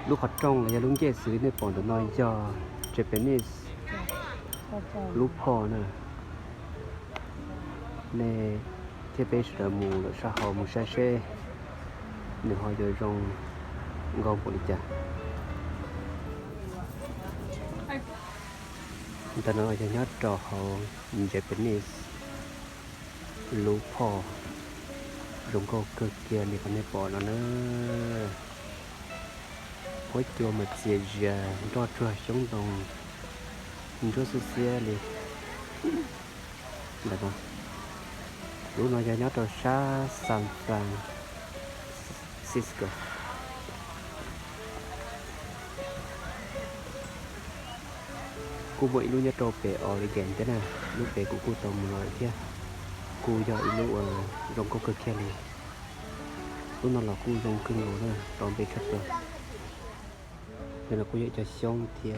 ลูกขอจ้องเลยลุงเจซื้อในปอนตัวน้อยจอเจแปนิสลูกพ่อน่ะในเทเปสเดอมูหรือชาฮอมูชาเช่หนึ่งหอยโดยตรงกองบริจาคแต่น้อยจะยัดจอเขาเจแปนิสลูกพ่อตรงก็เกิดเกียร์ในคนในปอนแล้วเนอะพอตัวมาเสียใจรอดช่วยช่องตรงรถเสียเลยได้ปะรู้น้อยจะยัดจอชาซานฟรานซิสโกกูบอกอีลูกจะโตเปออริเกนแต่น่ะลูกเปกูโตมือเลยเที่ยกูจะอีลูกตรงก็เกิดแค่เลยlúc nào là cu dùng cưng rồi đó đón về khách rồi nên là cu dạy cho xong thì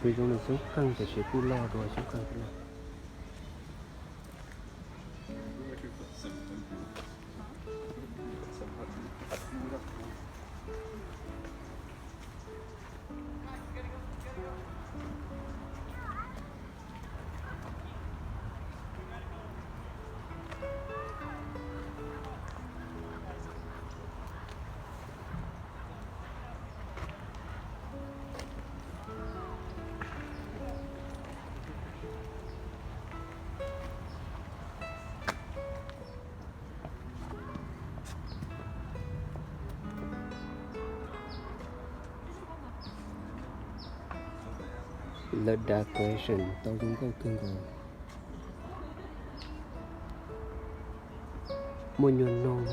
vì dùng là sống căng thì sẽ cu lo rồi sống căng thế nào the decoration tao dùng câu cưng rồi muốn nhon nong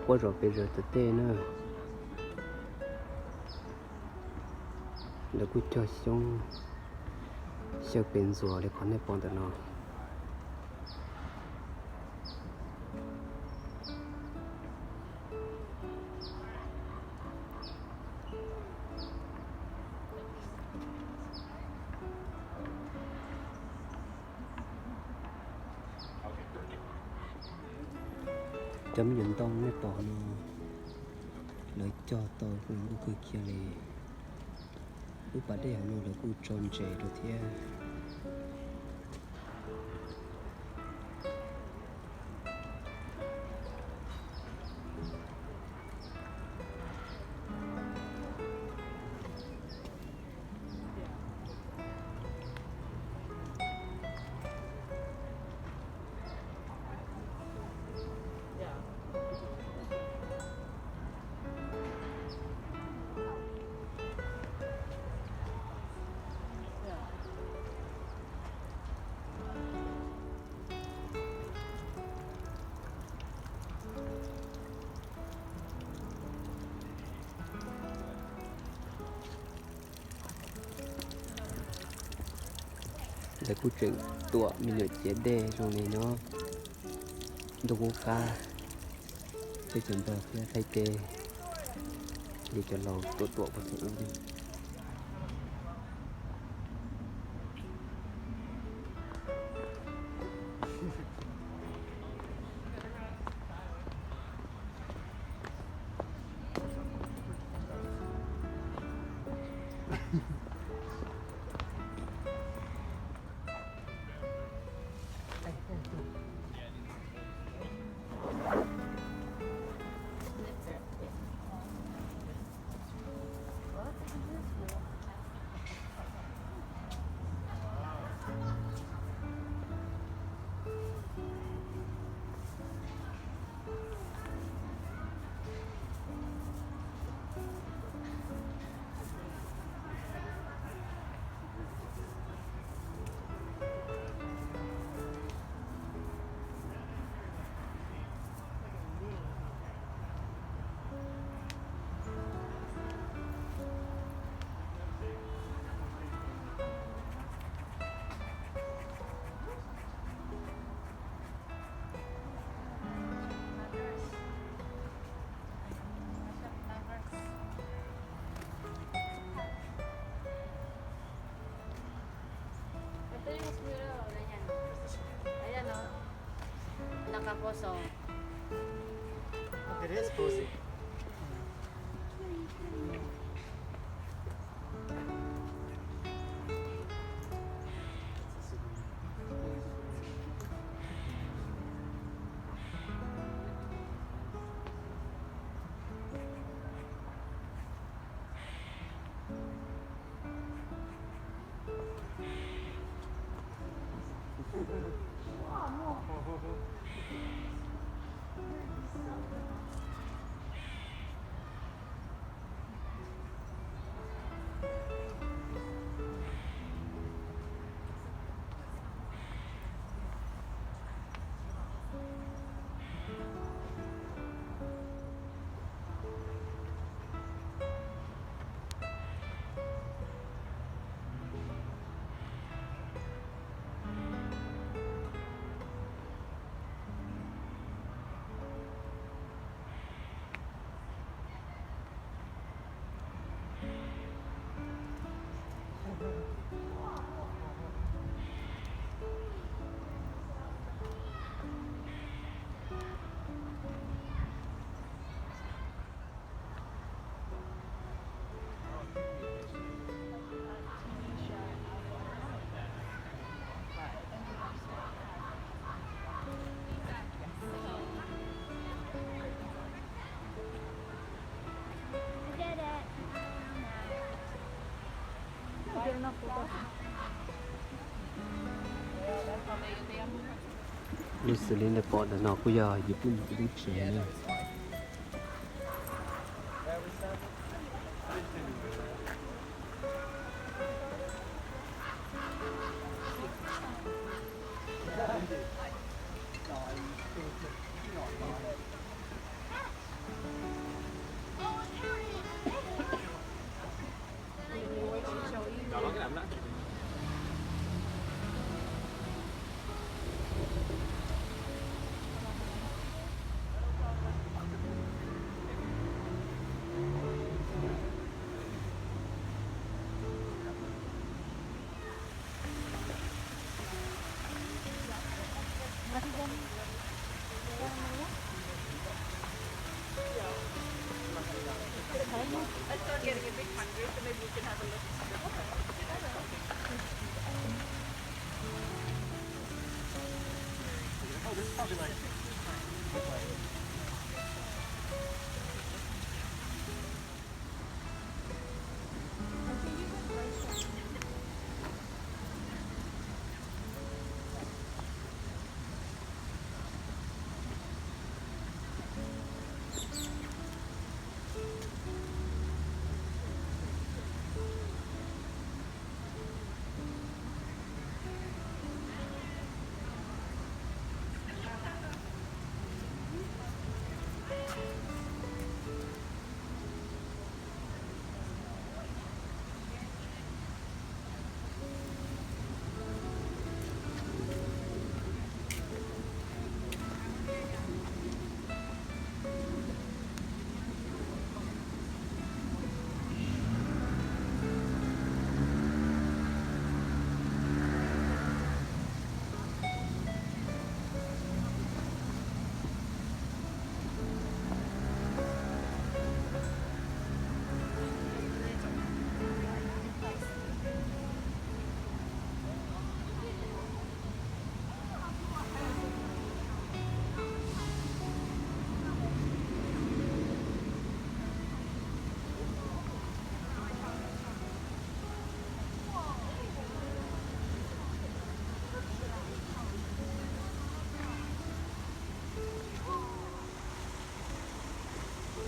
qua rồi bây giờ tới tê nữa là cứ cho xong sẽ bên rùa để con này bọn tao nó chấm nhận tông này bỏ nó lấy cho tôi cũng có cứ kia này lúc bắt đầu nó là cứ tròn trẻ rồi thế để câu chuyện tụa mình ở chế đề trong này nó đâu có ca cái chuyện đó phía thay tê để cho lò tụa của sự đi Nakaposo. it is cozy. Listen le port no kuya Jepun beach ne.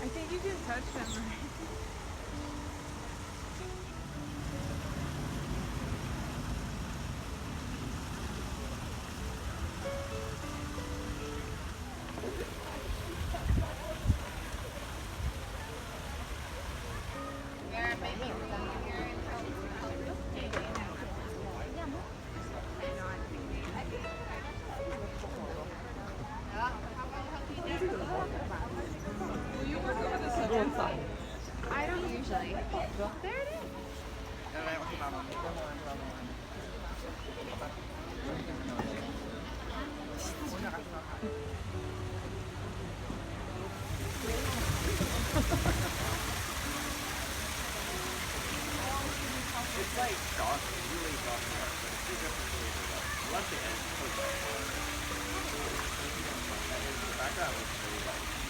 I think you can touch them, right? I don't usually. There it is. like dark, really dark hair, but it's two different shades of white. I love the edge. It's so bright. And the background looks really like